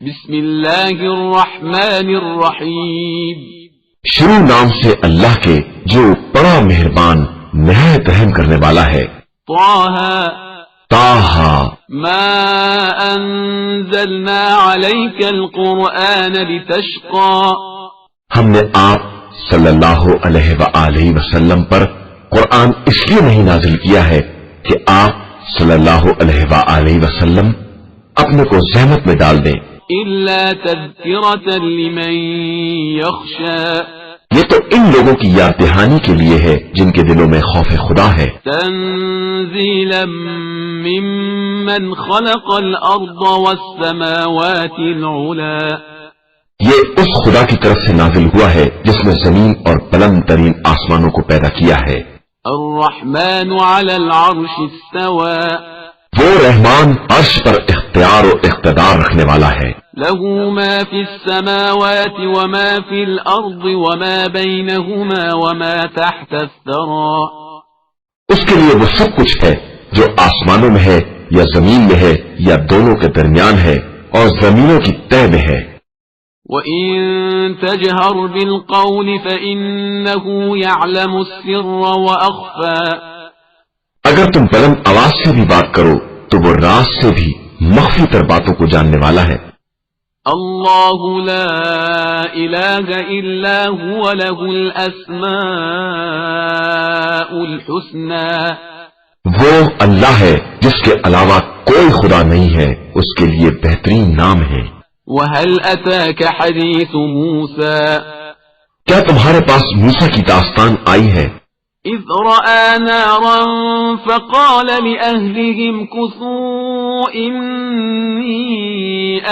بسم اللہ الرحمن الرحیم شروع نام سے اللہ کے جو بڑا مہربان نہایت رحم کرنے والا ہے۔ طٰ ما انزلنا علیک القرآن لتشقى، ہم نے آپ صلی اللہ علیہ وآلہ وسلم پر قرآن اس لیے نہیں نازل کیا ہے کہ آپ صلی اللہ علیہ وآلہ وسلم اپنے کو زحمت میں ڈال دیں، الا تذکرۃ لمن یخشی، یہ تو ان لوگوں کی یاد دہانی کے لیے ہے جن کے دلوں میں خوف خدا ہے۔ تنزیلا ممن خلق الارض والسماوات العلی، یہ اس خدا کی طرف سے نازل ہوا ہے جس نے زمین اور بلند ترین آسمانوں کو پیدا کیا ہے۔ الرحمن علی العرش استوى، وہ رحمان عرش پر اختیار و اقتدار رکھنے والا ہے۔ له ما في السماوات وما في الأرض وما بينهما وما تحت الثرى، اس کے لیے وہ سب کچھ ہے جو آسمانوں میں ہے یا زمین میں ہے یا دونوں کے درمیان ہے اور زمینوں کی تہ میں ہے۔ وَإِن تَجْهَرْ بِالْقَوْلِ فَإِنَّهُ يَعْلَمُ السِّرَّ وَأَخْفَى، اگر تم بلند آواز سے بھی بات کرو تو وہ راز سے بھی مخفی تر باتوں کو جاننے والا ہے۔ اللہ لا الہ الا هو له الاسماء الحسنى، وہ اللہ ہے جس کے علاوہ کوئی خدا نہیں ہے، اس کے لیے بہترین نام ہے۔ وهل اتاك حدیث موسیٰ، کیا تمہارے پاس موسیٰ کی داستان آئی ہے؟ اذ رأى نارا فقال لأهلهم كثوا إني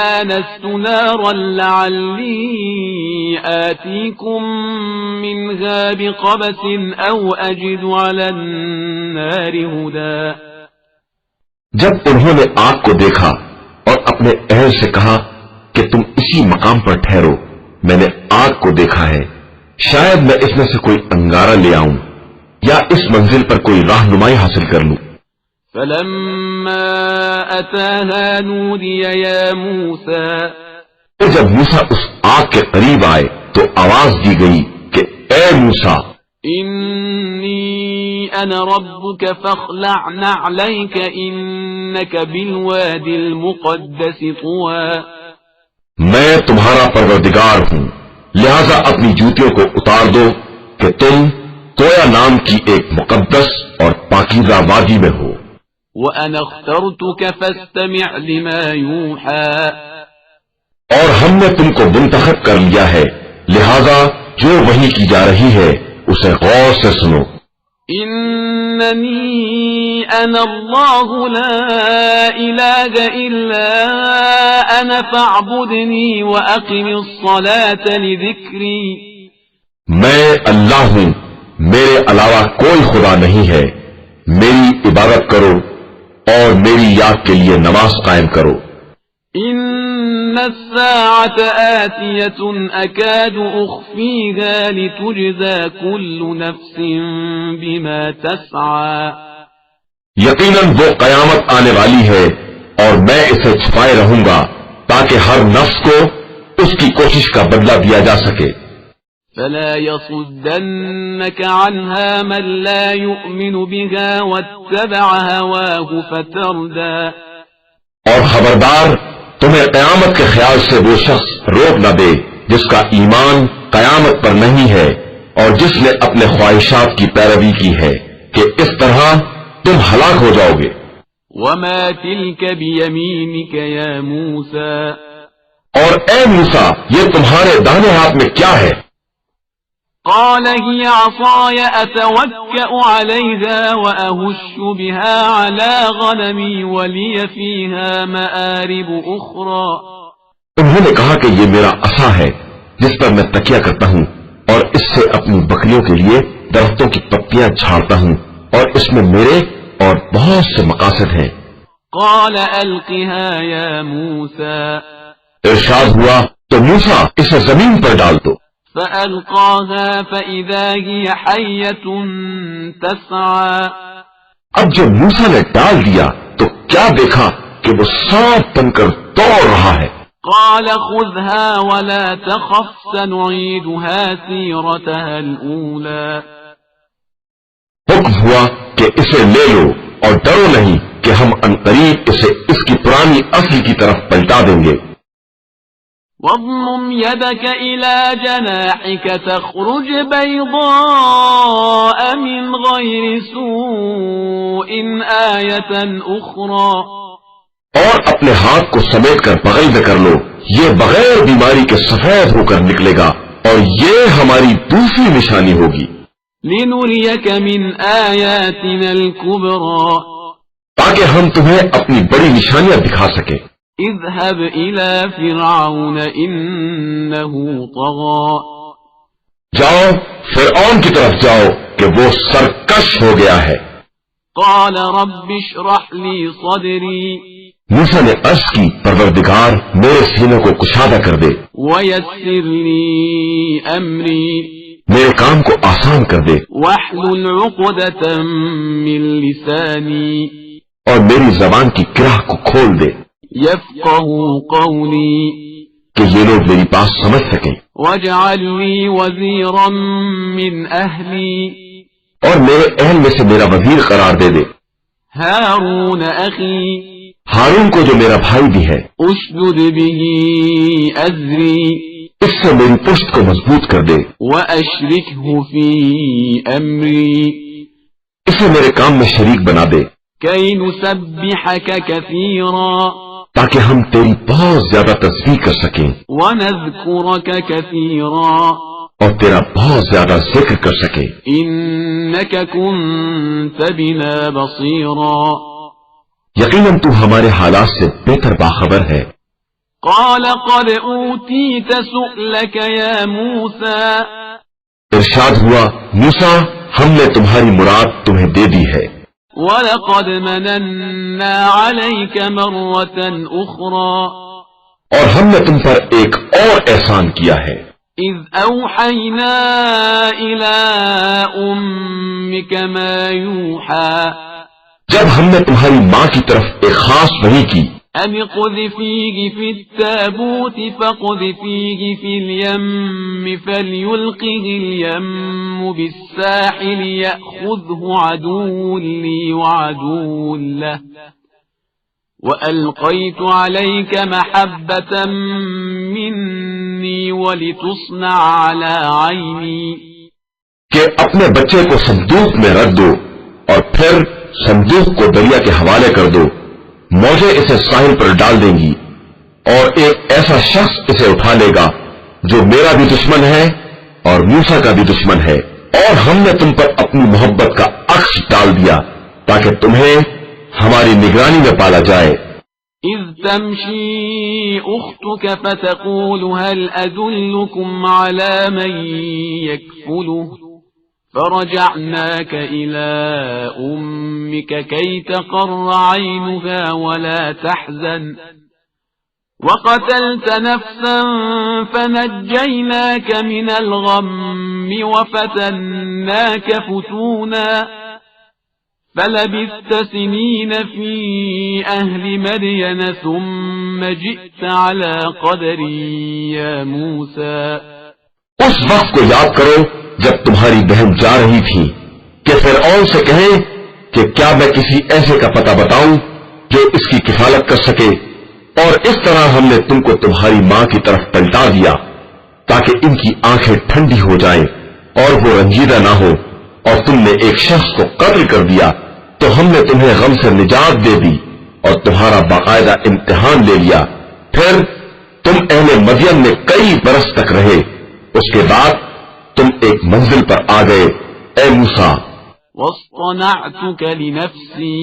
آنست نارا لعلي آتيكم منها بقبس أو أجد على النار هدى، جب انہوں نے آگ کو دیکھا اور اپنے اہل سے کہا کہ تم اسی مقام پر ٹھہرو، میں نے آگ کو دیکھا ہے، شاید میں اس میں سے کوئی انگارہ لے آؤں یا اس منزل پر کوئی راہنمائی حاصل کر لوں۔ فلما أتاها نودي يا موسى، جب موسیٰ اس آگ کے قریب آئے تو آواز دی گئی کہ اے موسیٰ، إني أنا ربك فاخلع نعليك إنك بالواد المقدس طوى، میں تمہارا پروردگار ہوں، لہذا اپنی جوتیوں کو اتار دو کہ تم تویا نام کی ایک مقدس اور پاکیزہ وادی میں ہو۔ وَأَنَا اخْتَرْتُكَ فَاسْتَمِعْ لِمَا يُوحَى، اور ہم نے تم کو منتخب کر لیا ہے، لہذا جو وحی کی جا رہی ہے اسے غور سے سنو۔ إِنَّنِي أَنَا اللَّهُ لَا إِلَٰهَ إِلَّا أَنَا فَاعْبُدْنِي وَأَقِمِ الصَّلَاةَ لِذِكْرِي، میں اللہ ہوں، میرے علاوہ کوئی خدا نہیں ہے، میری عبادت کرو اور میری یاد کے لیے نماز قائم کرو۔ إِنَّ السَّاعَةَ آتِيَةٌ أَكَادُ أُخْفِيهَا لِتُجْزَى كُلُّ نَفْسٍ بِمَا تَسْعَى، یقیناً وہ قیامت آنے والی ہے اور میں اسے چھپائے رہوں گا تاکہ ہر نفس کو اس کی کوشش کا بدلہ دیا جا سکے۔ فلا يصدنك عنها من لا يؤمن بها واتبع هواه فتردى، اور خبردار تمہیں قیامت کے خیال سے وہ شخص روک نہ دے جس کا ایمان قیامت پر نہیں ہے اور جس نے اپنے خواہشات کی پیروی کی ہے، کہ اس طرح تم ہلاک ہو جاؤ گے۔ وما تلك بيمينك يا موسى، اور اے موسیٰ یہ تمہارے داہنے ہاتھ میں کیا ہے؟ قال هي عصاي أتوكأ عليها وأهش بها على غنمي ولي فيها مآرب أخرى، انہوں نے کہا کہ یہ میرا عصا ہے جس پر میں تکیہ کرتا ہوں اور اس سے اپنی بکریوں کے لیے درختوں کی پتیاں جھاڑتا ہوں اور اس میں میرے اور بہت سے مقاصد ہیں۔ قال ألقها يا موسى، ارشاد ہوا تو موسیٰ اسے زمین پر ڈال دو۔ فألقاها فإذا هي حية تسعى، اب جب موسیٰ نے ڈال دیا تو کیا دیکھا کہ وہ سانپ بن کر دوڑ رہا ہے۔ قال خذها ولا تخف سنعيدها سيرتها الأولى حکم ہوا کہ اسے لے لو اور ڈرو نہیں کہ ہم عنقریب اسے اس کی پرانی اصل کی طرف پلٹا دیں گے. واضمم يدك إلى جناحك تخرج بيضاء من غير سوء آية أخرى اور اپنے ہاتھ کو سمیٹ کر بغل میں کر لو، یہ بغیر بیماری کے سفید ہو کر نکلے گا اور یہ ہماری دوسری نشانی ہوگی. لنريك من آياتنا الكبرى تاکہ ہم تمہیں اپنی بڑی نشانیاں دکھا سکیں. اذهب إلى فرعون إنه طغى جاؤ فرعون کی طرف جاؤ کہ وہ سرکش ہو گیا ہے. قال رب اشرح لي صدري موسیٰ نے عرض کی پروردگار میرے سینے کو کشادہ کر دے، ويسر لي أمري میرے کام کو آسان کر دے، واحلل عقدة من لساني اور میری زبان کی گرہ کو کھول دے يفقهوا قولي کہ یہ لوگ میری بات سمجھ سکیں. واجعل لي وزيرا من أهلي اور میرے اہل میں سے میرا وزیر قرار دے دے هارون أخي ہارون کو جو میرا بھائی بھی ہے، اشدد به أزري اس سے میری پشت کو مضبوط کر دے، وأشركه في أمري اسے میرے کام میں شریک بنا دے كي نسبحك كثيرا تاکہ ہم تیری بہت زیادہ تسبیح کر سکیں ونذكرك كثيرا اور تیرا بہت زیادہ ذکر کر سکیں. إنك كنت بنا بصيرا یقیناً تو ہمارے حالات سے بہتر باخبر ہے. قال قد أوتيت سؤلك يا موسى ارشاد ہوا موسیٰ ہم نے تمہاری مراد تمہیں دے دی ہے، وَلَقَدْ مَنَنَّا عَلَيْكَ مَرَّةً أُخْرَى اور ہم نے تم پر ایک اور احسان کیا ہے. إِذْ أَوْحَيْنَا إِلَىٰ أُمِّكَ مَا يُوحَىٰ جب ہم نے تمہاری ماں کی طرف ایک خاص وحی کی، أَنِ اقْذِفِيهِ فِي التَّابُوتِ فَاقْذِفِيهِ فِي الْيَمِّ فَلْيُلْقِهِ الْيَمُّ بِالسَّاحِلِ يَأْخُذْهُ عَدُوٌّ لِّي وَعَدُوٌّ لَّهُ وَأَلْقَيْتُ عَلَيْكَ مَحَبَّةً مِّنِّي وَلِتُصْنَعَ عَلَىٰ عَيْنِي کہ اپنے بچے کو صندوق میں رکھ دو اور پھر صندوق کو دریا کے حوالے کر دو، موجیں اسے ساحل پر ڈال دیں گی اور ایک ایسا شخص اسے اٹھا لے گا جو میرا بھی دشمن ہے اور موسیٰ کا بھی دشمن ہے، اور ہم نے تم پر اپنی محبت کا عکس ڈال دیا تاکہ تمہیں ہماری نگرانی میں پالا جائے. إِذْ تَمْشِي أُخْتُكَ فَتَقُولُ هَلْ أَدُلُّكُمْ عَلَىٰ مَن يَكْفُلُهُ فَرَجَعْنَاكَ إِلَىٰ أُمِّكَ كَيْ تَقَرَّ عَيْنُهَا وَلَا تَحْزَنَ وَقَتَلْتَ نَفْسًا فَنَجَّيْنَاكَ مِنَ الْغَمِّ وَفَتَنَّاكَ فُتُونًا فَلَبِثْتَ سِنِينَ فِي أَهْلِ مَدْيَنَ ثُمَّ جِئْتَ عَلَىٰ قَدَرٍ يَا مُوسَىٰ اس وقت کو یاد کرو جب تمہاری بہن جا رہی تھی کہ فرعون سے کہیں کہ کیا میں کسی ایسے کا پتہ بتاؤں جو اس کی کفالت کر سکے، اور اس طرح ہم نے تم کو تمہاری ماں کی طرف پلٹا دیا تاکہ ان کی آنکھیں ٹھنڈی ہو جائیں اور وہ رنجیدہ نہ ہو، اور تم نے ایک شخص کو قتل کر دیا تو ہم نے تمہیں غم سے نجات دے دی اور تمہارا باقاعدہ امتحان لے لیا. پھر تم اہل مدین میں کئی برس تک رہے، اس کے بعد تم ایک منزل پر آ گئے اے موسیٰ، وَاصْطَنَعْتُكَ لِنَفْسِي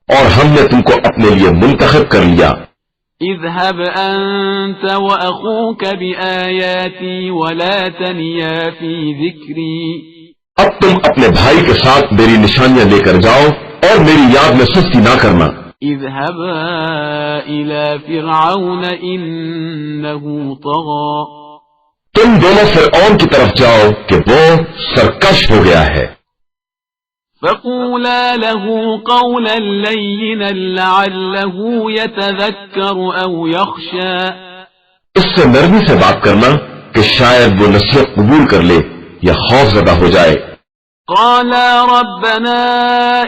اور ہم نے تم کو اپنے لیے منتخب کر لیا. اذهب أنت وأخوك بآياتي ولا تنيا في ذكري اب تم اپنے بھائی کے ساتھ میری نشانیاں لے کر جاؤ اور میری یاد میں سستی نہ کرنا. اذهبا إلى فرعون إنه طغى تم دونوں فرعون کی طرف جاؤ کہ وہ سرکش ہو گیا ہے. فقولا له قولا لينا لعله يتذكر أو يخشى اس سے نرمی سے بات کرنا کہ شاید وہ نصیحت قبول کر لے یا خوف زدہ ہو جائے. قالا ربنا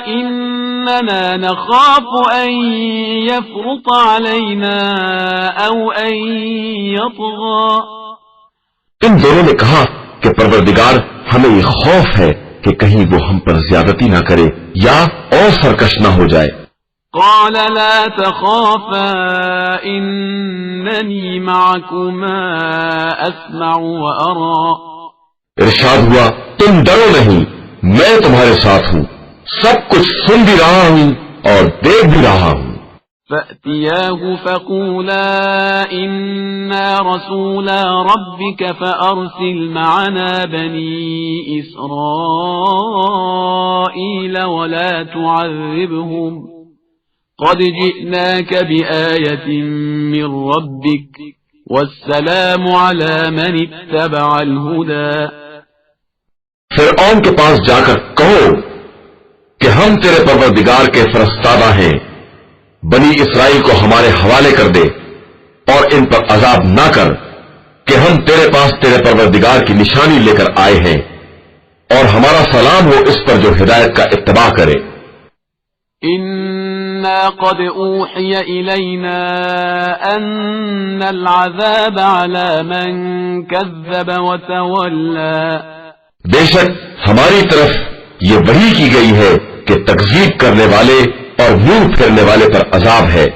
إننا نخاف أن يفرط علينا أو أن يطغى. ان دونوں نے کہا کہ پروردگار ہمیں یہ خوف ہے کہ کہیں وہ ہم پر زیادتی نہ کرے یا اور سرکش نہ ہو جائے. قال لا تخافا إنني معكما أسمع وأرى. ارشاد ہوا تم ڈرو نہیں، میں تمہارے ساتھ ہوں، سب کچھ سن بھی رہا ہوں اور دیکھ بھی رہا ہوں. فأتياه فقولا إنا رسولا ربك فأرسل معنا بني إسرائيل ولا تعذبهم قد جئناك بآية من ربك والسلام على من اتبع الهدى. فرعون کے پاس جا کر کہو کہ ہم تیرے پروردگار کے فرستادہ ہیں، بنی اسرائیل کو ہمارے حوالے کر دے اور ان پر عذاب نہ کر کہ ہم تیرے پاس تیرے پروردگار کی نشانی لے کر آئے ہیں، اور ہمارا سلام ہو اس پر جو ہدایت کا اتباع کرے. إنا قد أوحي إلينا أن العذاب على من كذب وتولى. بے شک ہماری طرف یہ وحی کی گئی ہے کہ تکذیب کرنے والے اور منہ پھیرنے والے پر عذاب ہے.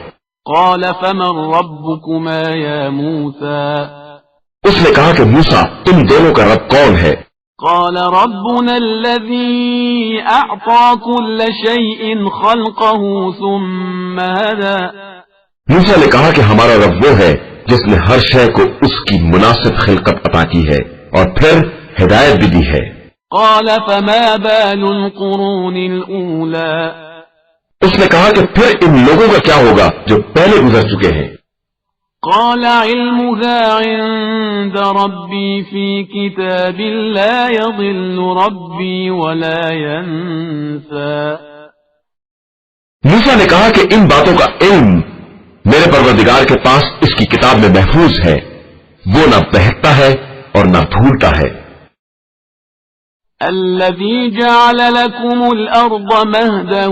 قال فمن ربكما يا موسى. اس نے کہا کہ موسیٰ تم دونوں کا رب کون ہے؟ قال ربنا الذي أعطى كل شيء خلقه ثم هدى. موسیٰ نے کہا کہ ہمارا رب وہ ہے جس نے ہر شے کو اس کی مناسب خلقت عطا کی ہے اور پھر ہدایت بھی دی ہے. قال فما بال القرون الأولى. اس نے کہا کہ پھر ان لوگوں کا کیا ہوگا جو پہلے گزر چکے ہیں؟ قال علمها عند ربي في كتاب لا يضل ربي ولا ينسى. موسیٰ نے کہا کہ ان باتوں کا علم میرے پروردگار کے پاس اس کی کتاب میں محفوظ ہے، وہ نہ بہکتا ہے اور نہ بھولتا ہے. الذي جعل لكم الأرض مهدا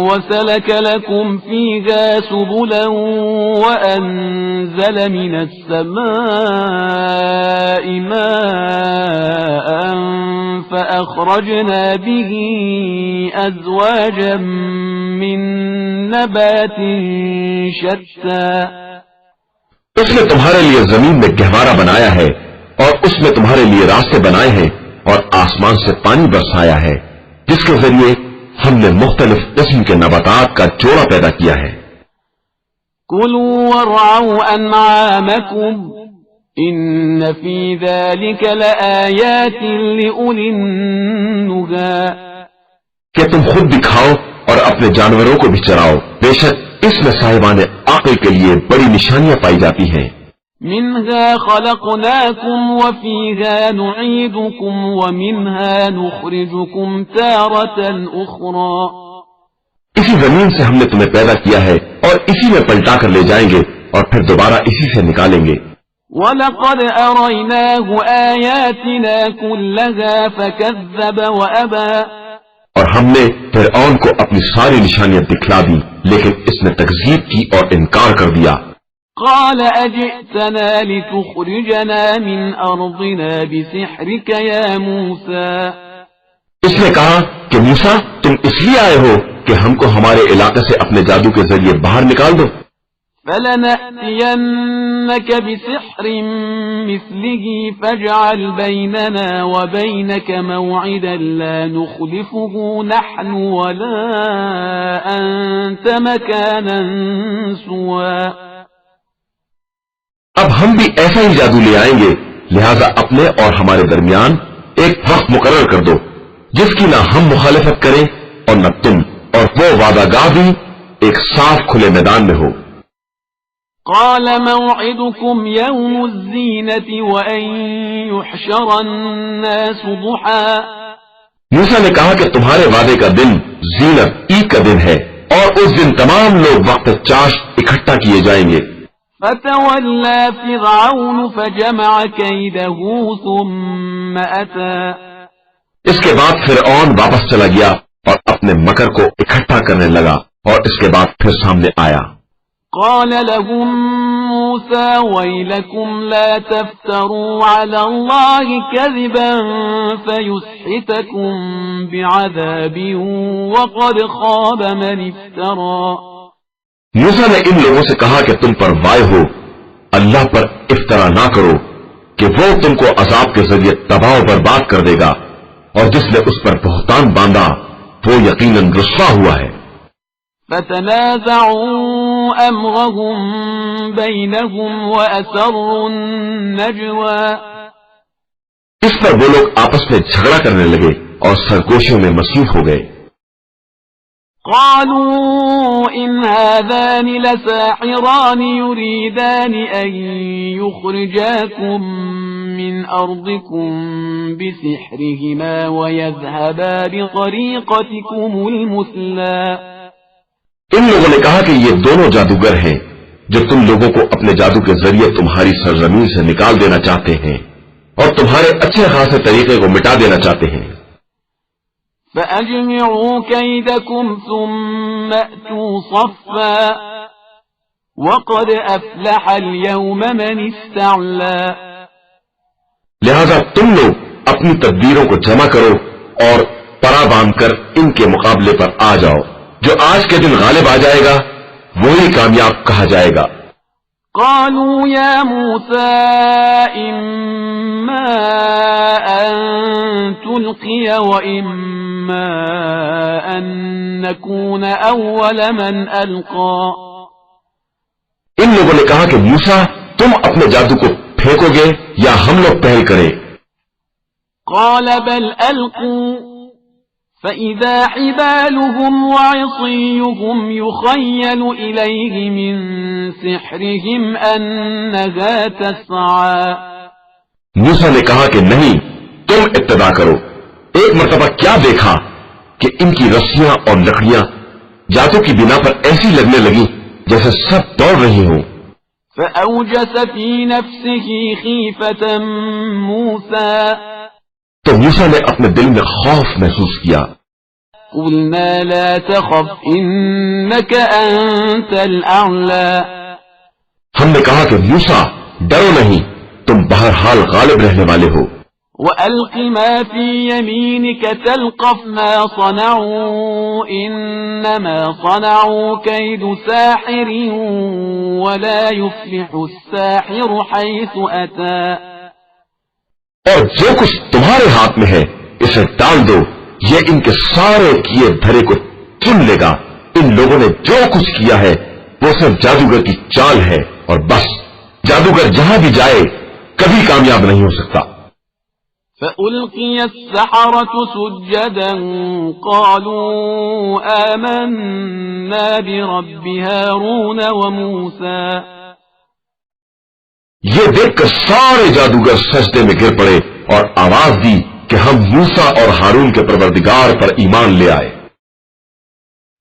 وسلك لكم فيها سبلا وأنزل من السماء ماء فأخرجنا به أزواجا من نبات شتى. اس نے تمہارے لیے زمین میں گہوارہ بنایا ہے اور اس میں تمہارے لیے راستے بنائے ہیں اور آسمان سے پانی برسایا ہے جس کے ذریعے ہم نے مختلف قسم کے نباتات کا جوڑا پیدا کیا ہے. كلوا وارعوا أنعامكم إن في ذلك لآيات لأولي النهى. کہ تم خود بھی کھاؤ اور اپنے جانوروں کو بھی چراؤ، بے شک اس میں صاحبان عقل کے لیے بڑی نشانیاں پائی جاتی ہیں. منها خلقناكم وفيها نعيدكم ومنها نخرجكم تارة أخرى. اسی زمین سے ہم نے تمہیں پیدا کیا ہے اور اسی میں پلٹا کر لے جائیں گے اور پھر دوبارہ اسی سے نکالیں گے. وَلَقَدْ أَرَيْنَاهُ آيَاتِنَا كُلَّهَا فَكَذَّبَ وَأَبَى. اور ہم نے فرعون کو اپنی ساری نشانیاں دکھلا دی لیکن اس نے تکذیب کی اور انکار کر دیا. قال أجئتنا لتخرجنا من أرضنا بسحرك يا موسى. اس نے کہا کہ موسیٰ تم اس لیے آئے ہو کہ ہم کو ہمارے علاقے سے اپنے جادو کے ذریعے باہر نکال دو. فلنأتينك بسحر مثله فاجعل بيننا وبينك موعدا لا نخلفه نحن ولا أنت مكانا سوى. اب ہم بھی ایسا ہی جادو لے آئیں گے، لہذا اپنے اور ہمارے درمیان ایک وقت مقرر کر دو جس کی نہ ہم مخالفت کریں اور نہ تم، اور وہ وعدہ گاہ بھی ایک صاف کھلے میدان میں ہو. قال موعدكم يوم الزينة وأن يحشر الناس ضحى. موسیٰ نے کہا کہ تمہارے وعدے کا دن زینت عید کا دن ہے اور اس دن تمام لوگ وقت چاشت اکٹھا کیے جائیں گے۔ فتولى فرعون فجمع كيده ثم أتى اس کے بعد فرعون واپس چلا گیا اور اپنے مکر کو اکٹھا کرنے لگا اور اس کے بعد پھر سامنے آیا۔ قال لهم موسى ويلكم لا تفتروا على الله كذبا فيسحتكم بعذاب وقد خاب من افترى۔ موسیٰ نے ان لوگوں سے کہا کہ تم پر وائے ہو اللہ پر افطرا نہ کرو کہ وہ تم کو عذاب کے ذریعے تباہ و برباد کر دے گا، اور جس نے اس پر بہتان باندھا وہ یقیناً رسوا ہوا ہے۔ فتنازعوا امرهم بينهم واسروا النجوى۔ اس پر وہ لوگ آپس میں جھگڑا کرنے لگے اور سرگوشیوں میں مصروف ہو گئے۔ قالوا إن هذان لساحران يريدان أن يخرجاكم من أرضكم بسحرهما ويذهبا بطريقتكم المثلى۔ ان لوگوں نے کہا کہ یہ دونوں جادوگر ہیں جو تم لوگوں کو اپنے جادو کے ذریعے تمہاری سرزمین سے نکال دینا چاہتے ہیں اور تمہارے اچھے خاصے طریقے کو مٹا دینا چاہتے ہیں۔ فأجمعوا كيدكم ثم أتوا صفا وقد أفلح اليوم من استعلى۔ لہذا تم لوگ اپنی تدبیروں کو جمع کرو اور پرا باندھ کر ان کے مقابلے پر آ جاؤ، جو آج کے دن غالب آ جائے گا وہی کامیاب کہا جائے گا۔ قالوا يا موسى إما أن تلقي وإما أن نكون أول من ألقى۔ ان لوگوں نے کہا کہ موسیٰ تم اپنے جادو کو پھینکو گے یا ہم لوگ پہل کریں؟ قال بل ألقوا فإذا حبالهم وعصيهم يخيل إليه من سحرهم أنها تسعى۔ موسیٰ نے کہا کہ نہیں، تم ابتدا کرو۔ ایک مرتبہ کیا دیکھا کہ ان کی رسیاں اور لکڑیاں جادو کی بنا پر ایسی لگنے لگی جیسے سب دوڑ رہی ہوں۔ فأوجس في نفسه خيفة موسى۔ تو موسیٰ نے اپنے دل میں خوف محسوس کیا۔ قلنا لا تخف إنك أنت الأعلى۔ ہم نے کہا کہ موسیٰ ڈرو نہیں، تم بہرحال غالب رہنے والے ہو۔ وألق ما في يمينك تلقف ما صنعوا إنما صنعوا كيد ساحر ولا يفلح الساحر حيث أتى۔ اور جو کچھ تمہارے ہاتھ میں ہے اسے ڈال دو، یہ ان کے سارے کیے دھرے کو چن لے گا۔ ان لوگوں نے جو کچھ کیا ہے وہ صرف جادوگر کی چال ہے، اور بس جادوگر جہاں بھی جائے کبھی کامیاب نہیں ہو سکتا۔ فألقي السحرة سجدا قالوا آمنا برب هارون وموسى۔ یہ دیکھ کر سارے جادوگر سجدے میں گر پڑے اور آواز دی کہ ہم موسیٰ اور ہارون کے پروردگار پر ایمان لے آئے۔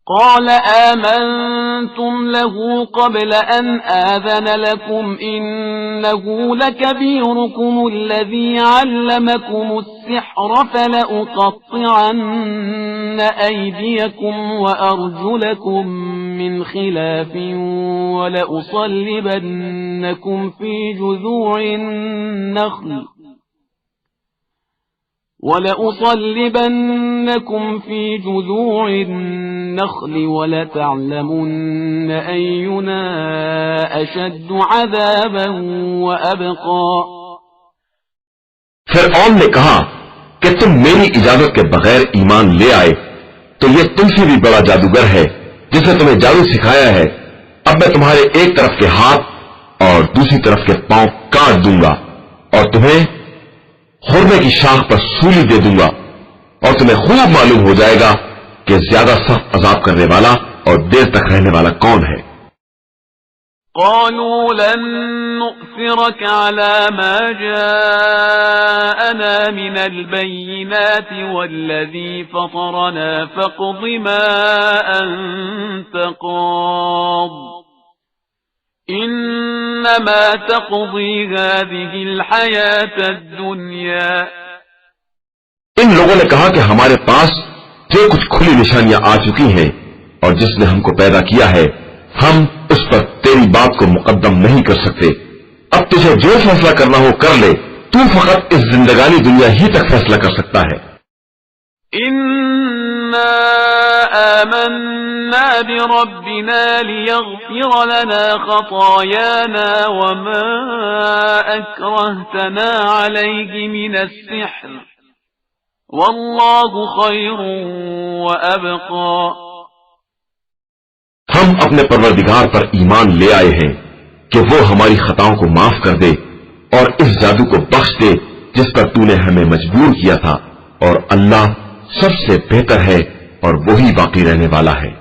قال آمنتم له قبل أن آذن لكم إنه لكبيركم الذي علمكم السحر فلأقطعن أيديكم وأرجلكم من خلاف ولأصلبنكم في جذوع النخل ولتعلمن أينا أشد عذابا وأبقى۔ فرعون نے کہا کہ تم میری اجازت کے بغیر ایمان لے آئے تو یہ تم سے بھی بڑا جادوگر ہے جس نے تمہیں جادو سکھایا ہے۔ اب میں تمہارے ایک طرف کے ہاتھ اور دوسری طرف کے پاؤں کاٹ دوں گا اور تمہیں خورمے کی شاخ پر سولی دے دوں گا، اور تمہیں خوب معلوم ہو جائے گا کہ زیادہ سخت عذاب کرنے والا اور دیر تک رہنے والا کون ہے۔ قالوا لن نؤثرك على ما جاءنا من البينات والذي فطرنا فاقض ما أنت قاض إنما تقضي هذه الحياة الدنيا. ان لوگوں نے کہا کہ ہمارے پاس جو کچھ کھلی نشانیاں آ چکی ہیں اور جس نے ہم کو پیدا کیا ہے ہم اس پر تیری بات کو مقدم نہیں کر سکتے. اب تجھے جو فیصلہ کرنا ہو کر لے، تو فقط اس زندگانی دنیا ہی تک فیصلہ کر سکتا ہے. إنا آمنا بربنا ليغفر لنا خطايانا وما أكرهتنا عليه من السحر والله خير وأبقى. ہم اپنے پروردگار پر ایمان لے آئے ہیں کہ وہ ہماری خطاؤں کو معاف کر دے اور اس جادو کو بخش دے جس پر تو نے ہمیں مجبور کیا تھا، اور اللہ سب سے بہتر ہے اور وہی باقی رہنے والا ہے.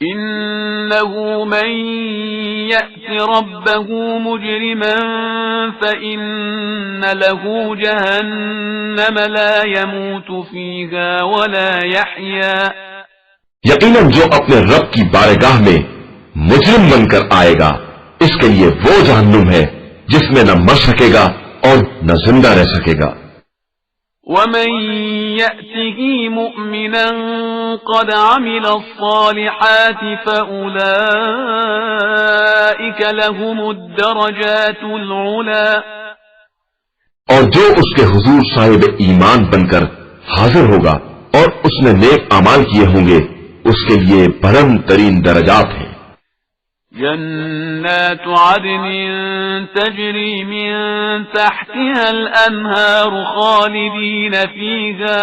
إنه من يأت ربه مجرما فإن له جهنم لا يموت فيها ولا يحيا. یقیناً جو اپنے رب کی بارگاہ میں مجرم بن کر آئے گا اس کے لیے وہ جہنم ہے جس میں نہ مر سکے گا اور نہ زندہ رہ سکے گا. ومن يأته مؤمنا قد عمل الصالحات فأولئك لهم الدرجات العلا. اور جو اس کے حضور صاحب ایمان بن کر حاضر ہوگا اور اس نے نیک اعمال کیے ہوں گے اس کے لیے بلند ترین درجات ہیں. جنات عدن تجري من تحتها الأنهار خالدين فيها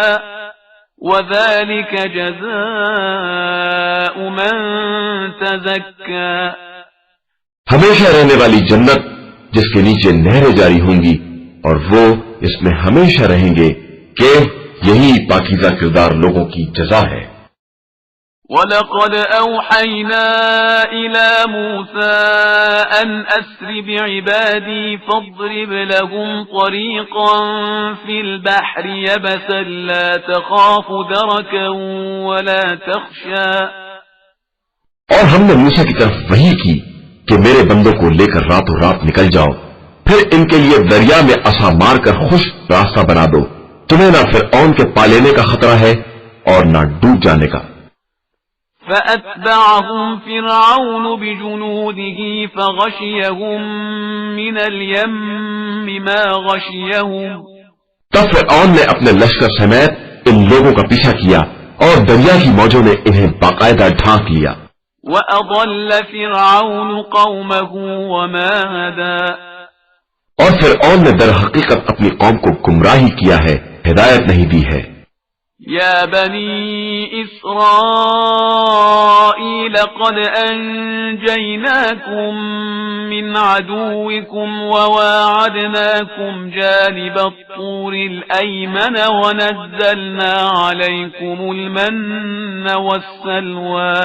وذلك جزاء من تزكى. ہمیشہ رہنے والی جنت جس کے نیچے نہریں جاری ہوں گی اور وہ اس میں ہمیشہ رہیں گے کہ یہی پاکیزہ کردار لوگوں کی جزا ہے. وَلَقَدْ أَوْحَيْنَا إِلَى مُوسَىٰ أَنْ أَسْرِ بِعِبَادِي فَاضْرِبْ لَهُمْ طَرِيقًا فِي الْبَحْرِ يَبَسًا لَا تَخَافُ دَرَكًا وَلَا تَخْشَىٰ. اور ہم نے موسیٰ کی طرف وحی کی کہ میرے بندوں کو لے کر راتوں رات نکل جاؤ، پھر ان کے لیے دریا میں عصا مار کر خشک راستہ بنا دو، تمہیں نہ فرعون کے پا لینے کا خطرہ ہے اور نہ ڈوب جانے کا. فأتبعهم فرعون بجنوده فغشيهم من اليم ما غشيهم. تب فرعون نے اپنے لشکر سمیت ان لوگوں کا پیچھا کیا اور دریا کی موجوں نے انہیں باقاعدہ ڈھانک لیا. وأضل فرعون قومه وما هدى. اور فرعون نے در حقیقت اپنی قوم کو گمراہی کیا ہے، ہدایت نہیں دی ہے. يا بني إسرائيل قد أنجيناكم من عدوكم وواعدناكم جانب الطور الأيمن ونزلنا عليكم المن والسلوى.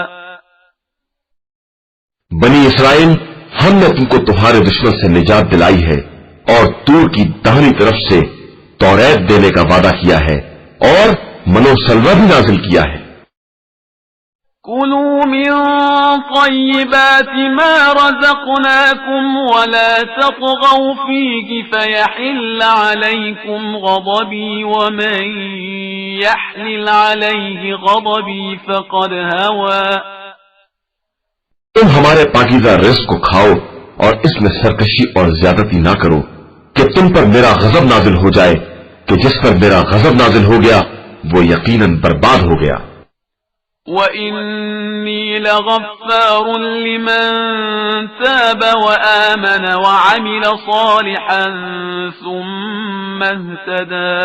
بنی اسرائیل، ہم نے تم کو تمہارے دشمن سے نجات دلائی ہے اور طور کی داہنی طرف سے توریت دینے کا وعدہ کیا ہے اور منو سلوہ بھی نازل کیا ہے. كلوا من طيبات ما رزقناكم ولا تطغوا فيه فيحل عليكم غضبي ومن يحلل عليه غضبي فقد هوى. تم ہمارے پاکیزہ رزق کو کھاؤ اور اس میں سرکشی اور زیادتی نہ کرو کہ تم پر میرا غضب نازل ہو جائے، کہ جس پر میرا غضب نازل ہو گیا وہ یقیناً برباد ہو گیا. وَإِنِّي لَغَفَّارٌ لِمَن تَابَ وَآمَنَ وَعَمِلَ صَالِحًا ثُمَّ اهْتَدَى.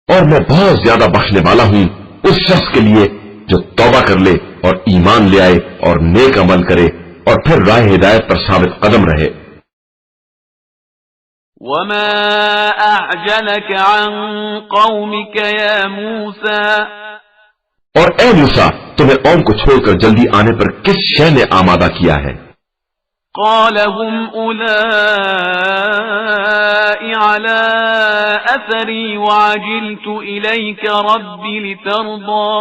اور میں بہت زیادہ بخشنے والا ہوں اس شخص کے لیے جو توبہ کر لے اور ایمان لے آئے اور نیک عمل کرے اور پھر راہ ہدایت پر ثابت قدم رہے. وَمَا أَعْجَلَكَ عَن قَوْمِكَ يَا مُوسَىٰ. اور اے موسیٰ تمہیں قوم کو چھوڑ کر جلدی آنے پر کس شے نے آمادہ کیا ہے؟ قال هم أولئك على أثري وعجلت إليك رب لترضى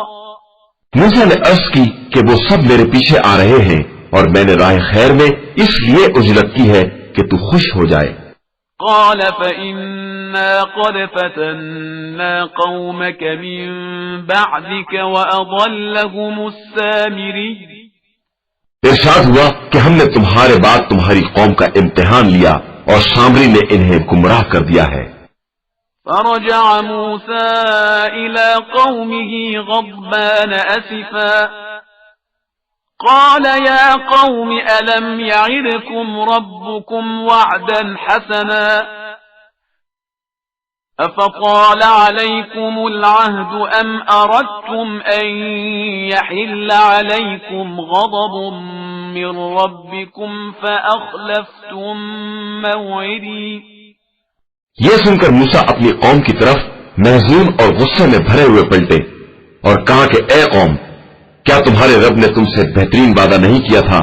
موسیٰ نے عرض کی کہ وہ سب میرے پیچھے آ رہے ہیں اور میں نے راہ خیر میں اس لیے عجلت کی ہے کہ تو خوش ہو جائے۔ قال فإنا قد فتنا قومك من بعدك وأضلهم السامري ارشاد ہوا کہ ہم نے تمہارے بعد تمہاری قوم کا امتحان لیا اور سامری نے انہیں گمراہ کر دیا ہے۔ فرجع موسى إلى قومه غضبان أسفا قال يا قوم ألم يعدكم ربكم وعدا حسنا أفطال عليكم العهد أم أردتم أن يحل عليكم غضب من ربكم فأخلفتم موعدي یہ سن کر موسیٰ اپنی قوم کی طرف محزون اور غصے میں بھرے ہوئے پلٹے اور کہا کہ اے قوم، کیا تمہارے رب نے تم سے بہترین وعدہ نہیں کیا تھا؟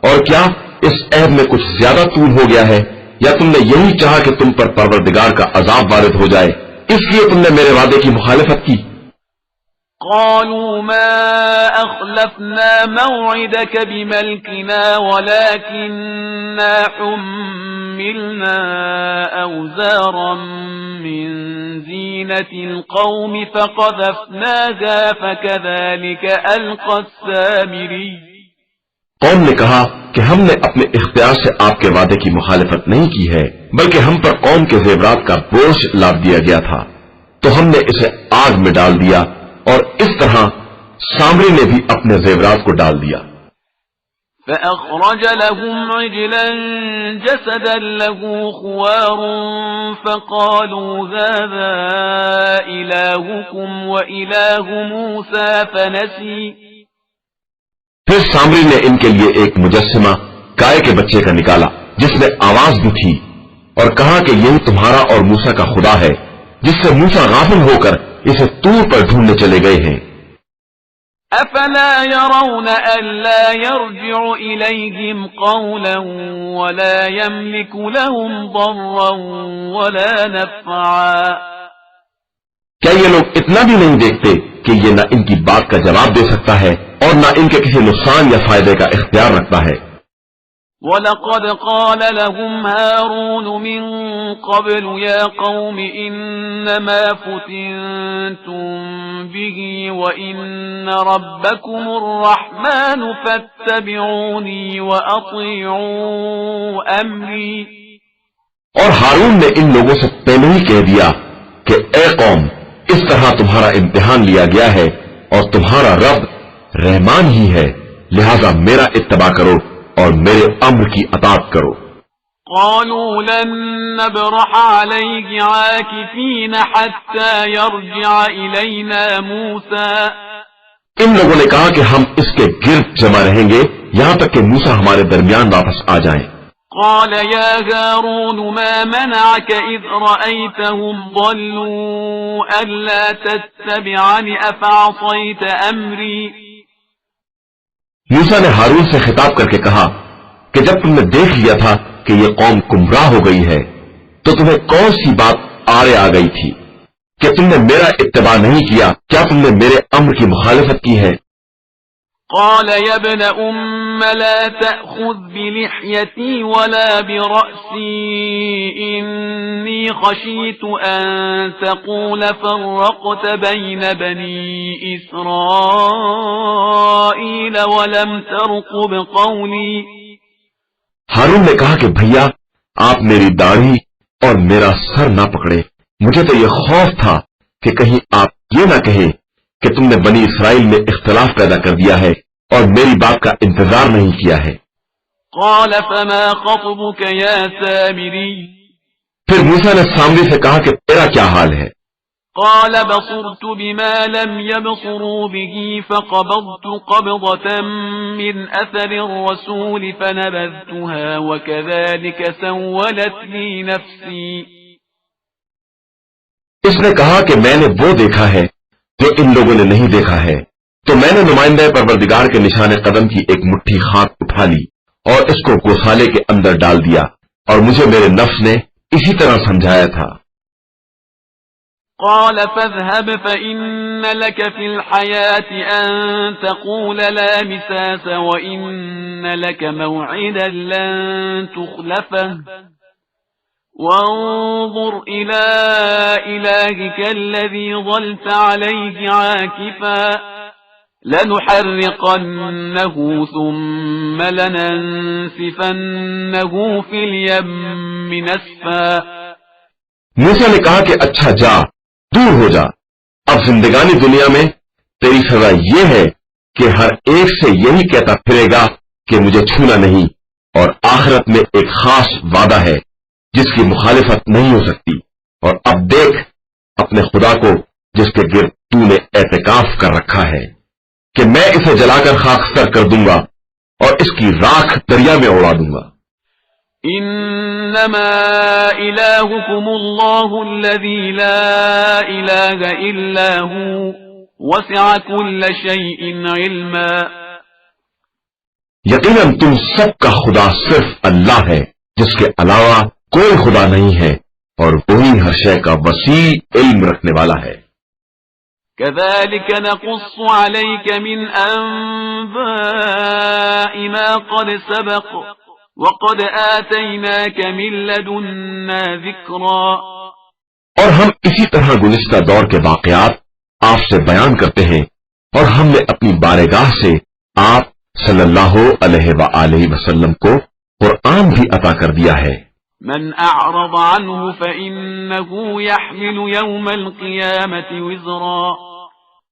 اور کیا اس عہد میں کچھ زیادہ طول ہو گیا ہے؟ یا تم نے یہی چاہا کہ تم پر پروردگار کا عذاب وارد ہو جائے، اس لیے تم نے میرے وعدے کی مخالفت کی؟ قالوا ما أخلفنا موعدك بملكنا ولكننا حملنا أوزارا من زينة القوم فقذفناها فكذلك ألقى السامري قوم نے کہا کہ ہم نے اپنے اختیار سے آپ کے وعدے کی مخالفت نہیں کی ہے، بلکہ ہم پر قوم کے زیورات کا بوجھ لاد دیا گیا تھا، تو ہم نے اسے آگ میں ڈال دیا، اور اس طرح سامری نے بھی اپنے زیورات کو ڈال دیا۔ فأخرج لهم عجلا جسدا له خوار فقالوا هذا إلهكم وإله موسى فنسي پھر سامری نے ان کے لیے ایک مجسمہ گائے کے بچے کا نکالا جس میں آواز بھی تھی، اور کہا کہ یہی تمہارا اور موسیٰ کا خدا ہے، جس سے موسیٰ غافل ہو کر اسے طور پر ڈھونڈنے چلے گئے ہیں۔ افلا يرون الا يرجع اليهم قولا ولا يملك لهم ضرا ولا نفعا کیا یہ لوگ اتنا بھی نہیں دیکھتے کہ یہ نہ ان کی بات کا جواب دے سکتا ہے اور نہ ان کے کسی نقصان یا فائدے کا اختیار رکھتا ہے؟ وَلَقَدْ قَالَ لَهُمْ هَارُونُ مِنْ قَبْلُ يَا قَوْمِ إِنَّمَا فُتِنْتُمْ بِهِ وَإِنَّ رَبَّكُمُ الرَّحْمَنُ فَاتَّبِعُونِي وَأَطِيعُوا أَمْرِي اور ہارون نے ان لوگوں سے پہلے ہی کہہ دیا کہ اے قوم، اس طرح تمہارا امتحان لیا گیا ہے اور تمہارا رب رحمان ہی ہے، لہذا میرا اتباع کرو اور میرے امر کی اطاعت کرو۔ قالوا لن نبرح عليه عاكفين حتى يرجع إلينا موسى ان لوگوں نے کہا کہ ہم اس کے گرد جمع رہیں گے یہاں تک کہ موسیٰ ہمارے درمیان واپس آ جائیں۔ قال يا هارون ما منعك إذ رأيتهم ضلوا ألا تتبعني أفعصيت أمري موسیٰ نے ہارون سے خطاب کر کے کہا کہ جب تم نے دیکھ لیا تھا کہ یہ قوم گمراہ ہو گئی ہے تو تمہیں کون سی بات آڑے آ گئی تھی کہ تم نے میرا اتباع نہیں کیا؟ کیا تم نے میرے امر کی مخالفت کی ہے؟ قال يا ابن أم لا تأخذ بلحيتي ولا برأسي إني خشيت أن تقول فرقت بين بني إسرائيل ولم ترقب قولي ہارون نے کہا کہ بھیا آپ میری داڑھی اور میرا سر نہ پکڑے، مجھے تو یہ خوف تھا کہ کہیں آپ یہ نہ کہیں کہ تم نے بنی اسرائیل میں اختلاف پیدا کر دیا ہے اور میری بات کا انتظار نہیں کیا ہے۔ قال فما خطبك يا سامري پھر موسیٰ نے سامری سے کہا کہ تیرا کیا حال ہے؟ قال بصرت بما لم يبصروا به فقبضت قبضة من أثر الرسول فنبذتها وكذلك سولت لي نفسي اس نے کہا کہ میں نے وہ دیکھا ہے جو ان لوگوں نے نہیں دیکھا ہے، تو میں نے نمائندہ پروردگار کے نشان قدم کی ایک مٹھی خاک اٹھا لی اور اس کو گوسالے کے اندر ڈال دیا، اور مجھے میرے نفس نے اسی طرح سمجھایا تھا۔ قال فاذهب فإن لك في الحياة أن تقول لا مساس وإن لك موعدا لن تخلفه وانظر إلى إلهك الذي ظلت عليه عاكفا لنحرقنه ثم لننسفنه في اليم نسفا۔ موسیٰ نے کہا کہ اچھا جا، دور ہو جا، اب زندگانی دنیا میں تیری سزا یہ ہے کہ ہر ایک سے یہی کہتا پھرے گا کہ مجھے چھونا نہیں، اور آخرت میں ایک خاص وعدہ ہے جس کی مخالفت نہیں ہو سکتی، اور اب دیکھ اپنے خدا کو جس کے گرد تو نے اعتکاف کر رکھا ہے کہ میں اسے جلا کر خاکستر کر دوں گا اور اس کی راکھ دریا میں اڑا دوں گا۔ انما الہکم اللہ الذی لا الہ الا ہو وسع کل شیء علما۔ یقیناً تم سب کا خدا صرف اللہ ہے جس کے علاوہ کوئی خدا نہیں ہے، اور وہی ہر شے کا وسیع علم رکھنے والا ہے۔ كذلك نقص عليك من أنباء ما قد سبق وقد آتيناك من لدنا ذكرا۔ اور ہم اسی طرح گزشتہ دور کے واقعات آپ سے بیان کرتے ہیں، اور ہم نے اپنی بارگاہ سے آپ صلی اللہ علیہ وآلہ وسلم کو قرآن بھی عطا کر دیا ہے۔ من أعرض عنه فإنه يحمل يوم القيامة وزرا۔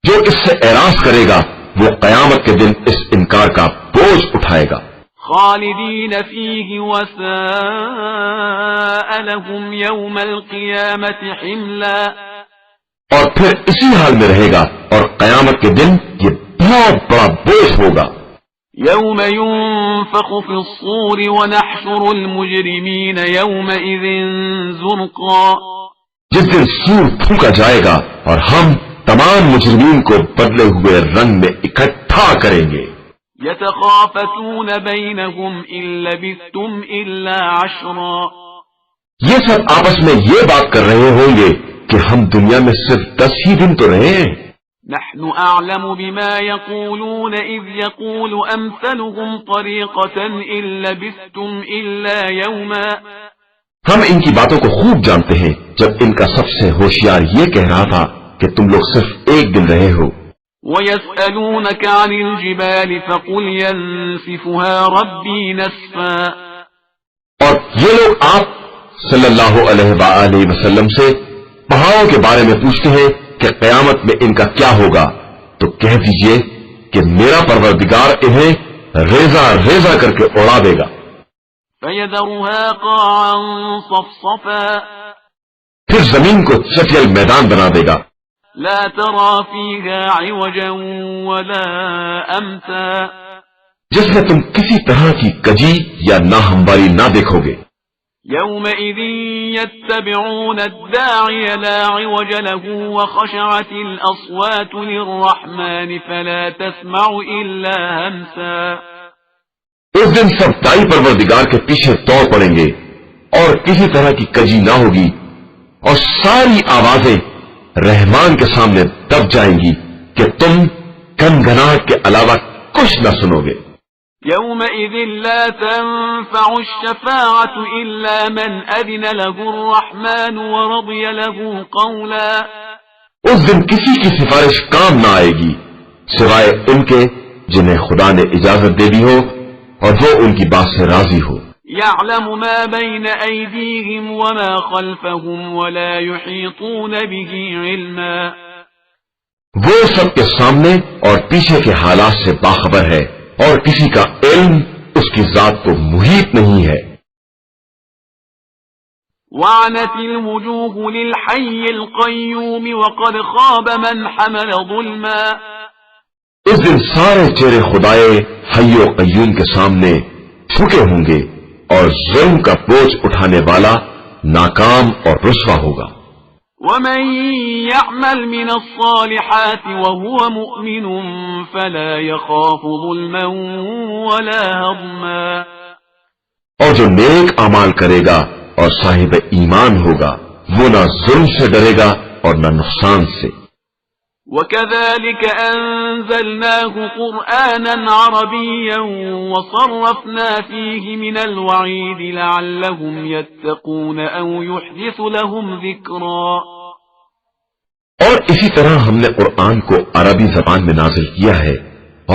جو اس سے اعراض کرے گا وہ قیامت کے دن اس انکار کا بوجھ اٹھائے گا۔ خالدين فيه وساء لهم يوم القيامة حملا۔ اور پھر اسی حال میں رہے گا، اور قیامت کے دن یہ بہت بڑا بوجھ ہوگا۔ يوم ينفخ في الصور ونحشر المجرمين يومئذ زرقا۔ جس دن سور پھونکا جائے گا اور ہم تمام مجرمین کو بدلے ہوئے رنگ میں اکٹھا کریں گے۔ يتخافتون بينهم إن لبثتم إلا عشرا۔ یہ سب آپس میں یہ بات کر رہے ہوں گے کہ ہم دنیا میں صرف 10 ہی دن تو رہے ہیں۔ نحن أعلم بما يقولون إذ يقول أمثلهم طريقة إن لبثتم إلا يوما۔ ہم ان کی باتوں کو خوب جانتے ہیں جب ان کا سب سے ہوشیار یہ کہہ رہا تھا کہ تم لوگ صرف ایک دن رہے ہو۔ وَيَسْأَلُونَكَ عَنِ الْجِبَالِ فَقُلْ يَنسِفُهَا رَبِّي نَسْفًا۔ اور یہ لوگ آپ صلی اللہ علیہ وآلہ وسلم سے پہاڑوں کے بارے میں پوچھتے ہیں کہ قیامت میں ان کا کیا ہوگا، تو کہہ دیجئے کہ میرا پروردگار انہیں ریزہ ریزہ کر کے اڑا دے گا۔ فَيَذَرُهَا قَاعًا صَفْصَفًا۔ پھر زمین کو چٹیل میدان بنا دے گا، لا ترى فيها عوجا ولا أمتا۔ جس میں تم کسی طرح کی کجی یا ناہمواری نہ دیکھو گے۔ يومئذ يتبعون الداعي لا عوج له وخشعت الأصوات للرحمن فلا تسمع إلا همسا۔ اس دن سب دائی پروردگار کے پیچھے دوڑ پڑیں گے اور کسی طرح کی کجی نہ ہوگی، اور ساری آوازیں رحمان کے سامنے دب جائیں گی کہ تم گنگناہٹ کے علاوہ کچھ نہ سنو گے۔ يومئذ لا تنفع الشفاعة إلا من أذن له الرحمن ورضي له قولا۔ اس دن کسی کی سفارش کام نہ آئے گی سوائے ان کے جنہیں خدا نے اجازت دے دی ہو اور وہ ان کی بات سے راضی ہو۔ يعلم ما بين أيديهم وما خلفهم ولا يحيطون به علما۔ وہ سب کے سامنے اور پیچھے کے حالات سے باخبر ہے، اور کسی کا علم اس کی ذات کو محیط نہیں ہے۔ وعنت الوجوه للحي القيوم وقد خاب من حمل ظلما۔ اس دن سارے چہرے خدائے حی و قیوم کے سامنے جھکے ہوں گے، اور ظلم کا بوجھ اٹھانے والا ناکام اور رسوا ہوگا۔ ومن يعمل من الصالحات وهو مؤمن فلا يخاف ظلما ولا هضما، اور جو نیک اعمال کرے گا اور صاحب ایمان ہوگا وہ نہ ظلم سے ڈرے گا اور نہ نقصان سے۔ وكذلك أنزلناه قرآنا عربيا وصرفنا فيه من الوعيد لعلهم يتقون أو يحدث لهم ذكرا، اور اسی طرح ہم نے قرآن کو عربی زبان میں نازل کیا ہے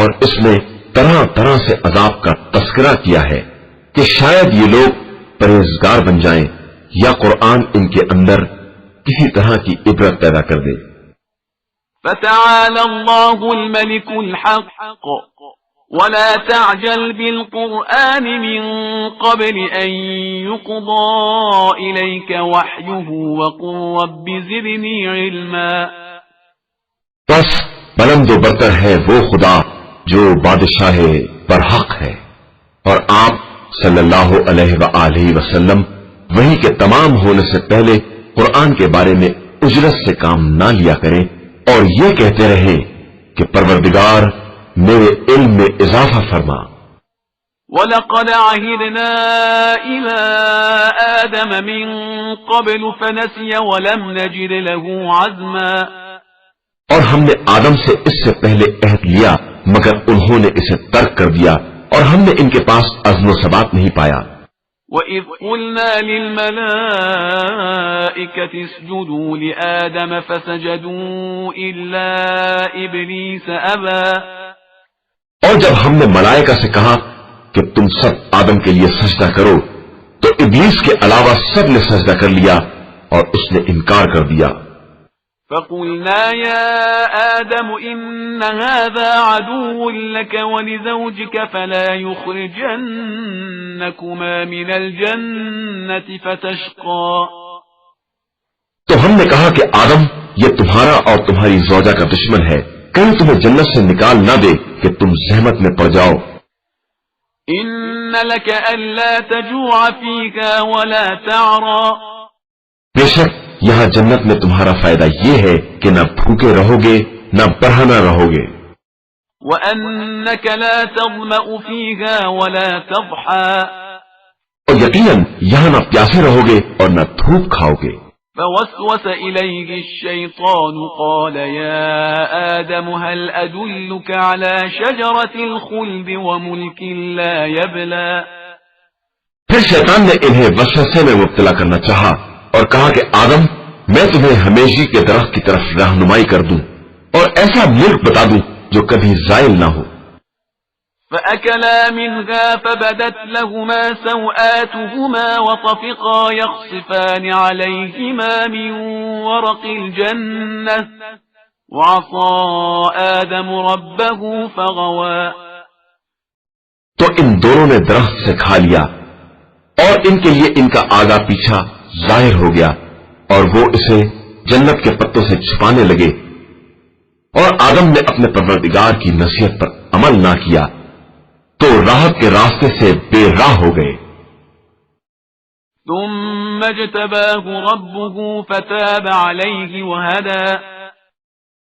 اور اس میں طرح طرح سے عذاب کا تذکرہ کیا ہے کہ شاید یہ لوگ پرہیزگار بن جائیں یا قرآن ان کے اندر کسی طرح کی عبرت پیدا کر دے۔ فتعالى الله الملك الحق ولا تعجل بالقرآن من قبل أن يقضى إليك وحيه وقل رب زدني علما، بس بلند و برتر ہے وہ خدا جو بادشاہ برحق ہے، اور آپ صلی اللہ علیہ وآلہ وسلم وحی کے تمام ہونے سے پہلے قرآن کے بارے میں اجرت سے کام نہ لیا کریں اور یہ کہتے رہے کہ پروردگار میرے علم میں اضافہ فرما۔ وَلَقَدْ عَهِدْنَا إِلَىٰ آدَمَ مِن قَبْلُ فَنَسِيَ وَلَمْ نَجِدْ لَهُ عَزْمًا، اور ہم نے آدم سے اس سے پہلے عہد لیا مگر انہوں نے اسے ترک کر دیا اور ہم نے ان کے پاس عزم و ثبات نہیں پایا۔ وَإِذْ قُلْنَا لِلْمَلَائِكَةِ اسْجُدُوا لِآدَمَ فَسَجَدُوا إِلَّا إِبْلِيسَ أَبَىٰ، اور جب ہم نے ملائکہ سے کہا کہ تم سب آدم کے لیے سجدہ کرو تو ابلیس کے علاوہ سب نے سجدہ کر لیا اور اس نے انکار کر دیا۔ فَقُلْنَا يَا آدَمُ إِنَّ هَذَا عَدُوٌّ لَكَ وَلِزَوْجِكَ فَلَا يُخْرِجَنَّكُمَا مِنَ الْجَنَّةِ فَتَشْقَىٰ، تو ہم نے کہا کہ آدم یہ تمہارا اور تمہاری زوجہ کا دشمن ہے، کہیں تمہیں جنت سے نکال نہ دے کہ تم زحمت میں پڑ جاؤ۔ إِنَّ لَكَ أَلَّا تَجُوعَ فِيهَا وَلَا تَعْرَىٰ، بے شک یہاں جنت میں تمہارا فائدہ یہ ہے کہ نہ بھوکے رہو گے نہ برہنہ رہو گے، وَأَنَّكَ لَا تَظْمَأُ فِيهَا وَلَا تَضْحَىٰ، اور یقیناً یہاں نہ پیاسے رہو گے اور نہ دھوپ کھاؤ گے۔ فوسوس إليه الشيطان قال يا آدم هل أدلك على شجرة الخلد وملك لا يبلى، پھر شیطان نے انہیں وسوسے میں مبتلا کرنا چاہا اور کہا کہ آدم میں تمہیں ہمیشہ کے درخت کی طرف رہنمائی کر دوں اور ایسا ملک بتا دوں جو کبھی زائل نہ ہو۔ فأكلا منها فبدت لهما سوآتهما وطفقا يخصفان عليهما من ورق الجنة وعصى آدم ربه فغوى، تو ان دونوں نے درخت سے کھا لیا اور ان کے لیے ان کا آگا پیچھا ظاہر ہو گیا اور وہ اسے جنت کے پتوں سے چھپانے لگے، اور آدم نے اپنے پروردگار کی نصیحت پر عمل نہ کیا تو راحت کے راستے سے بے راہ ہو گئے۔ ثم اجتباه ربه فتاب عليه وهدى،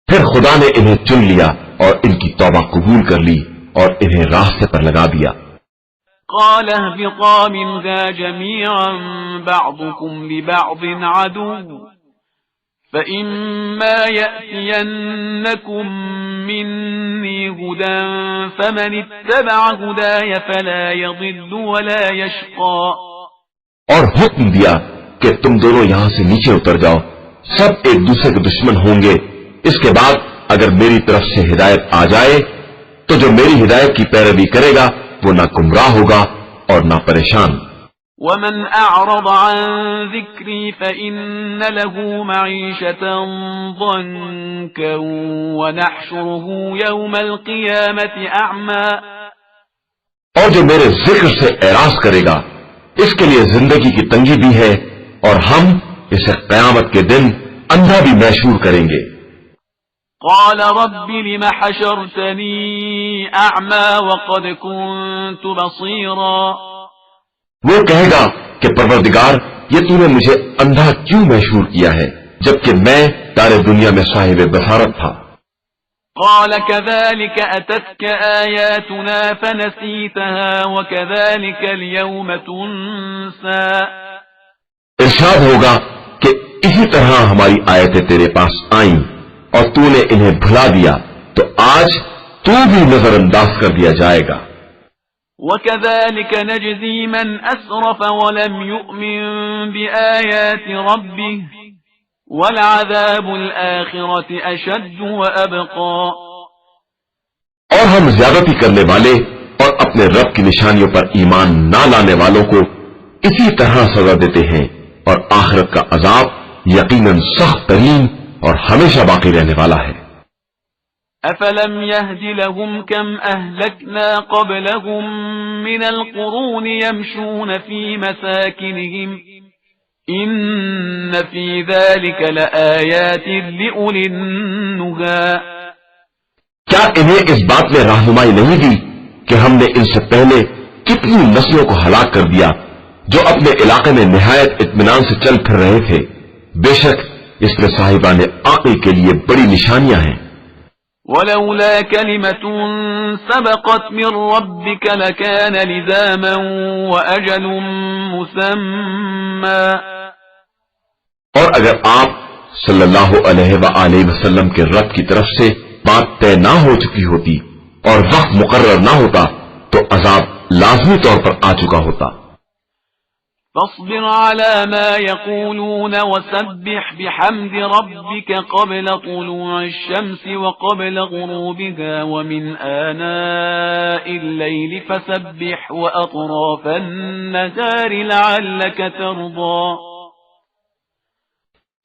پھر خدا نے انہیں چن لیا اور ان کی توبہ قبول کر لی اور انہیں راستے پر لگا دیا۔ قال اهبطا منها جميعا بعضكم لبعض عدو فإما يأتينكم مني هدى فمن اتبع هداي فلا يضل ولا يشقى، اور حکم دیا کہ تم دونوں یہاں سے نیچے اتر جاؤ، سب ایک دوسرے کے دشمن ہوں گے، اس کے بعد اگر میری طرف سے ہدایت آ جائے تو جو میری ہدایت کی پیروی کرے گا وہ نہ گمراہ ہوگا اور نہ پریشان۔ ومن أعرض عن ذكري فإن له معيشة ضنكا ونحشره يوم القيامة أعمى، اور جو میرے ذکر سے اعراض کرے گا اس کے لیے زندگی کی تنگی بھی ہے اور ہم اسے قیامت کے دن اندھا بھی محشور کریں گے۔ قال رب لم حشرتني أعمى وقد كنت بصيرا، وہ کہے گا کہ پروردگار یہ تو نے مجھے اندھا کیوں محشور کیا ہے جبکہ میں تارے دنیا میں صاحب بصارت تھا۔ قال كذلك أتتك آياتنا فنسيتها وكذلك اليوم تنسى۔ ارشاد ہوگا کہ اسی طرح ہماری آیتیں تیرے پاس آئیں اور تو نے انہیں بھلا دیا تو آج تو بھی نظر انداز کر دیا جائے گا۔ وكذلك نجزي من أسرف ولم يؤمن بآيات ربه ولعذاب الآخرة أشد وأبقى۔ اور ہم زیادتی کرنے والے اور اپنے رب کی نشانیوں پر ایمان نہ لانے والوں کو اسی طرح سزا دیتے ہیں، اور آخرت کا عذاب یقیناً سخت ترین اور ہمیشہ باقی رہنے والا ہے۔ أفلم يهد لهم كم أهلكنا قبلهم من القرون يمشون في مساكنهم إن في ذلك لآيات لأولي النهى۔ کیا انہیں اس بات میں رہنمائی نہیں دی کہ ہم نے ان سے پہلے کتنی نسلوں کو ہلاک کر دیا جو اپنے علاقے میں نہایت اطمینان سے چل پھر رہے تھے؟ بے شک اس میں صاحبان عقل کے لیے بڑی نشانیاں ہیں۔ ولولا كلمة سبقت من ربك لكان لزاما وأجل مسمى۔ اور اگر آپ صلی اللہ علیہ وآلہ وسلم کے رب کی طرف سے بات طے نہ ہو چکی ہوتی اور وقت مقرر نہ ہوتا تو عذاب لازمی طور پر آ چکا ہوتا۔ فاصبر على ما يقولون وسبح بحمد ربك قبل طلوع الشمس وقبل غروبها ومن آناء الليل فسبح وأطراف النهار لعلك ترضى۔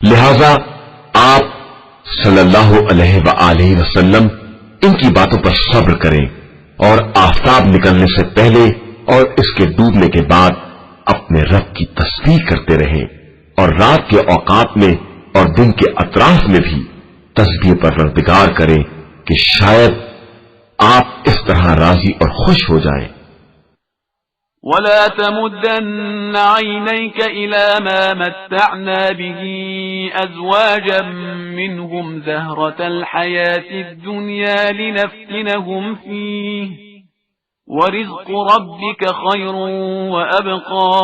لہذا آپ صلی اللہ علیہ وآلہ وسلم ان کی باتوں پر صبر کریں اور آفتاب نکلنے سے پہلے اور اس کے ڈوبنے کے بعد اپنے رب کی تسبیح کرتے رہیں، اور رات کے اوقات میں اور دن کے اطراف میں بھی تسبیح پروردگار کریں کہ شاید آپ اس طرح راضی اور خوش ہو جائیں۔ ولا تمدن عينيك إلى ما متعنا به أزواجا منهم زهرة الحياة الدنيا لنفتنهم فيه ورزق ربك خير وأبقى۔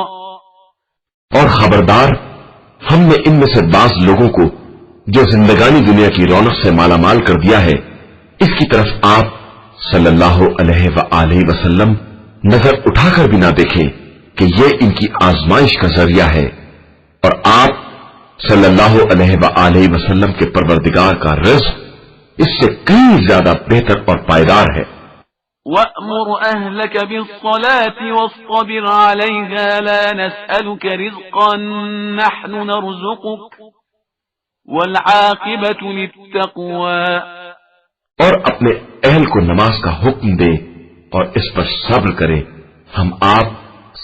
اور خبردار، ہم نے ان میں سے بعض لوگوں کو جو زندگانی دنیا کی رونق سے مالا مال کر دیا ہے، اس کی طرف آپ صلی اللہ علیہ وآلہ وسلم نظر اٹھا کر بھی نہ دیکھیں کہ یہ ان کی آزمائش کا ذریعہ ہے، اور آپ صلی اللہ علیہ وآلہ وسلم کے پروردگار کا رزق اس سے کئی زیادہ بہتر اور پائیدار ہے۔ وَأْمُرْ أَهْلَكَ بِالصَّلَاةِ وَاصْطَبِرْ عَلَيْهَا لَا نَسْأَلُكَ رِزْقًا نَحْنُ نَرْزُقُكَ وَالْعَاقِبَةُ لِلتَّقْوَى۔ اور اپنے اہل کو نماز کا حکم دیں اور اس پر صبر کریں، ہم آپ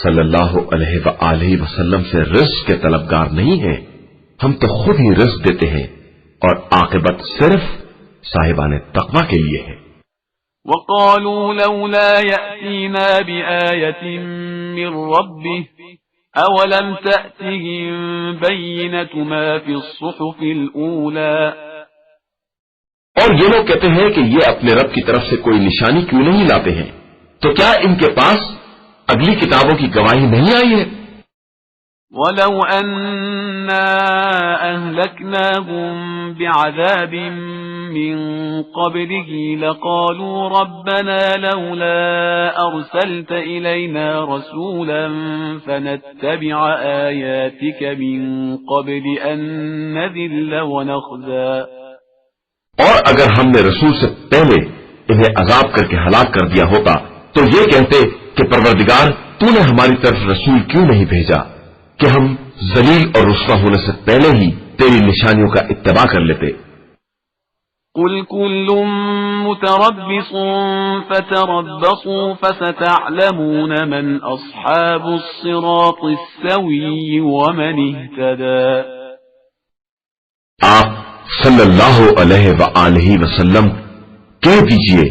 صلی اللہ علیہ وآلہ وسلم سے رزق کے طلبگار نہیں ہیں، ہم تو خود ہی رزق دیتے ہیں، اور عاقبت صرف صاحبان تقوی کے لیے ہے۔ وَقَالُوا لَوْلَا يَأْتِينَا بِآيَةٍ مِّن رَّبِّهِ أَوَلَمْ تَأْتِهِم بَيِّنَةُ مَا فِي الصُّحُفِ الْأُولَى۔ اور یہ لوگ کہتے ہیں کہ یہ اپنے رب کی طرف سے کوئی نشانی کیوں نہیں لاتے ہیں، تو کیا ان کے پاس اگلی کتابوں کی گواہی نہیں آئی ہے؟ وَلَوْ أَنَّا أَهْلَكْنَاهُم بِعَذَابٍ مِّن قَبْلِهِ لَقَالُوا رَبَّنَا لَوْلَا أَرْسَلْتَ إِلَيْنَا رَسُولًا فَنَتَّبِعَ آيَاتِكَ مِن قَبْلِ أَن نَّذِلَّ وَنَخْزَىٰ۔ اور اگر ہم نے رسول سے پہلے انہیں عذاب کر کے ہلاک کر دیا ہوتا تو یہ کہتے کہ پروردگار تو نے ہماری طرف رسول کیوں نہیں بھیجا کہ ہم ذلیل اور رسوا ہونے سے پہلے ہی تیری نشانیوں کا اتباع کر لیتے۔ قُلْ كُلٌّ مُتَرَبِّصٌ فَتَرَبَّصُوا فَسَتَعْلَمُونَ مَنْ أَصْحَابُ الصِّرَاطِ السَّوِيِّ وَمَنِ اهْتَدَىٰ۔ آپ صلی اللہ علیہ وآلہ وسلم کہہ دیجئے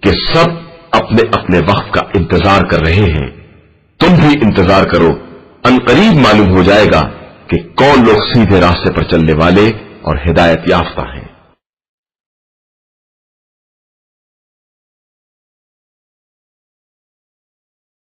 کہ سب اپنے اپنے وقت کا انتظار کر رہے ہیں، تم بھی انتظار کرو، ان قریب معلوم ہو جائے گا کہ کون لوگ سیدھے راستے پر چلنے والے اور ہدایت یافتہ ہیں۔